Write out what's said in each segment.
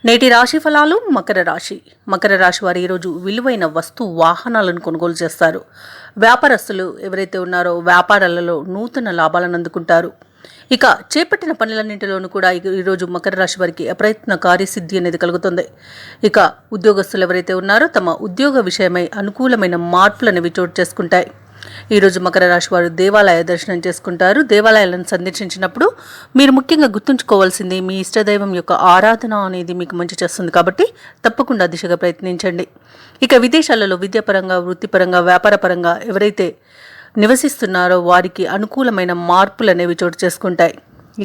నేటి రాశి ఫలాలు. మకర రాశి వారు ఈరోజు విలువైన వాహనాలను కొనుగోలు చేస్తారు. వ్యాపారస్తులు ఎవరైతే ఉన్నారో వ్యాపారాలలో నూతన లాభాలను అందుకుంటారు. ఇక చేపట్టిన పనులన్నింటిలోనూ కూడా ఈరోజు మకర రాశి వారికి అప్రయత్న కార్యసిద్ధి అనేది కలుగుతుంది. ఇక ఉద్యోగస్తులు ఎవరైతే ఉన్నారో తమ ఉద్యోగ విషయమై అనుకూలమైన మార్పులు అనేవి చోటు చేసుకుంటాయి. ఈరోజు మకర రాశి వారు దేవాలయ దర్శనం చేసుకుంటారు. దేవాలయాలను సందర్శించినప్పుడు మీరు ముఖ్యంగా గుర్తుంచుకోవాల్సింది మీ ఇష్టదైవం యొక్క ఆరాధన అనేది మీకు మంచి చేస్తుంది కాబట్టి తప్పకుండా దిశగా ప్రయత్నించండి. ఇక విదేశాలలో విద్యాపరంగా, వృత్తిపరంగా, వ్యాపారపరంగా ఎవరైతే నివసిస్తున్నారో వారికి అనుకూలమైన మార్పులు అనేవి చోటు చేసుకుంటాయి.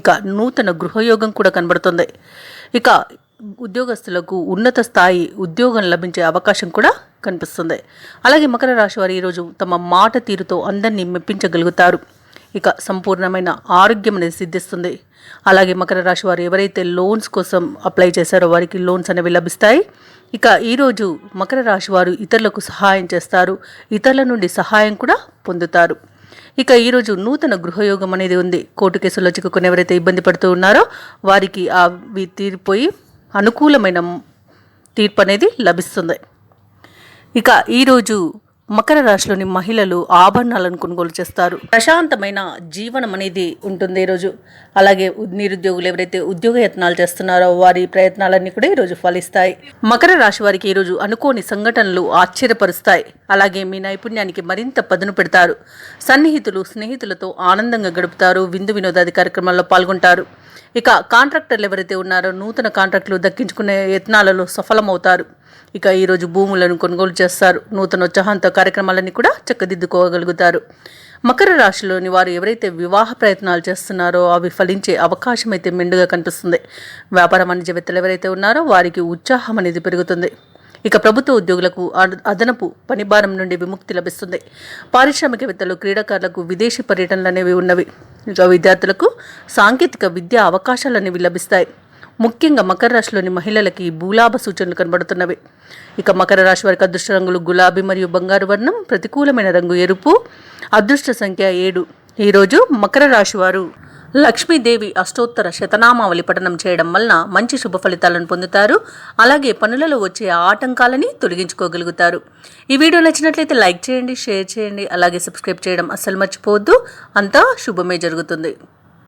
ఇక నూతన గృహయోగం కూడా కనబడుతుంది. ఇక ఉద్యోగస్తులకు ఉన్నత స్థాయి ఉద్యోగం లభించే అవకాశం కూడా కనిపిస్తుంది. అలాగే మకర రాశి వారు ఈరోజు తమ మాట తీరుతో అందరినీ మెప్పించగలుగుతారు. ఇక సంపూర్ణమైన ఆరోగ్యం అనేది సిద్ధిస్తుంది. అలాగే మకర రాశి వారు ఎవరైతే లోన్స్ కోసం అప్లై చేశారో వారికి లోన్స్ అనేవి లభిస్తాయి. ఇక ఈరోజు మకర రాశి వారు ఇతరులకు సహాయం చేస్తారు. ఇతరుల నుండి సహాయం కూడా పొందుతారు. ఇక ఈరోజు నూతన గృహయోగం అనేది ఉంది. కోర్టు కేసుల్లో చిక్కుకుని ఎవరైతే ఇబ్బంది పడుతూ ఉన్నారో వారికి అవి తీరిపోయి అనుకూలమైన తీర్పు అనేది లభిస్తుంది. ఇక ఈరోజు మకర రాశిలోని మహిళలు ఆభరణాలను కొనుగోలు చేస్తారు. ప్రశాంతమైన జీవనం అనేది ఉంటుంది ఈరోజు. అలాగే నిరుద్యోగులు ఎవరైతే ఉద్యోగ యత్నాలు చేస్తున్నారో వారి ప్రయత్నాలన్నీ కూడా ఈరోజు ఫలిస్తాయి. మకర రాశి వారికి ఈరోజు అనుకోని సంఘటనలు ఆశ్చర్యపరుస్తాయి. అలాగే మీ నైపుణ్యానికి మరింత పదును పెడతారు. సన్నిహితులు, స్నేహితులతో ఆనందంగా గడుపుతారు. విందు వినోదాది కార్యక్రమాల్లో పాల్గొంటారు. ఇక కాంట్రాక్టర్లు ఎవరైతే ఉన్నారో నూతన కాంట్రాక్టులు దక్కించుకునే యత్నాలలో సఫలమవుతారు. ఇక ఈరోజు భూములను కొనుగోలు చేస్తారు. నూతన ఉత్సాహంతో కార్యక్రమాలన్నీ కూడా చక్కదిద్దుకోగలుగుతారు. మకర రాశిలోని వారు ఎవరైతే వివాహ ప్రయత్నాలు చేస్తున్నారో అవి ఫలించే అవకాశం అయితే మెండుగా కనిపిస్తుంది. వ్యాపార వాణిజ్యవేత్తలు ఎవరైతే ఉన్నారో వారికి ఉత్సాహం అనేది పెరుగుతుంది. ఇక ప్రభుత్వ ఉద్యోగులకు అదనపు పనిభారం నుండి విముక్తి లభిస్తుంది. పారిశ్రామికవేత్తలు, క్రీడాకారులకు విదేశీ పర్యటనలు అనేవి ఉన్నవి. ఇక విద్యార్థులకు సాంకేతిక విద్యా అవకాశాలు అనేవి లభిస్తాయి. ముఖ్యంగా మకర రాశిలోని మహిళలకి భూలాభ సూచనలు కనబడుతున్నవి. ఇక మకర రాశి వారికి అదృష్ట రంగులు గులాబీ మరియు బంగారు వర్ణం, ప్రతికూలమైన రంగు ఎరుపు, అదృష్ట సంఖ్య 7. ఈరోజు మకర రాశి వారు లక్ష్మీదేవి అష్టోత్తర శతనామావళి పఠనం చేయడం వలన మంచి శుభ ఫలితాలను పొందుతారు. అలాగే పనులలో వచ్చే ఆటంకాలని తొలగించుకోగలుగుతారు. ఈ వీడియో నచ్చినట్లయితే లైక్ చేయండి, షేర్ చేయండి, అలాగే సబ్స్క్రైబ్ చేయడం అస్సలు మర్చిపోవద్దు. అంతా శుభమే జరుగుతుంది.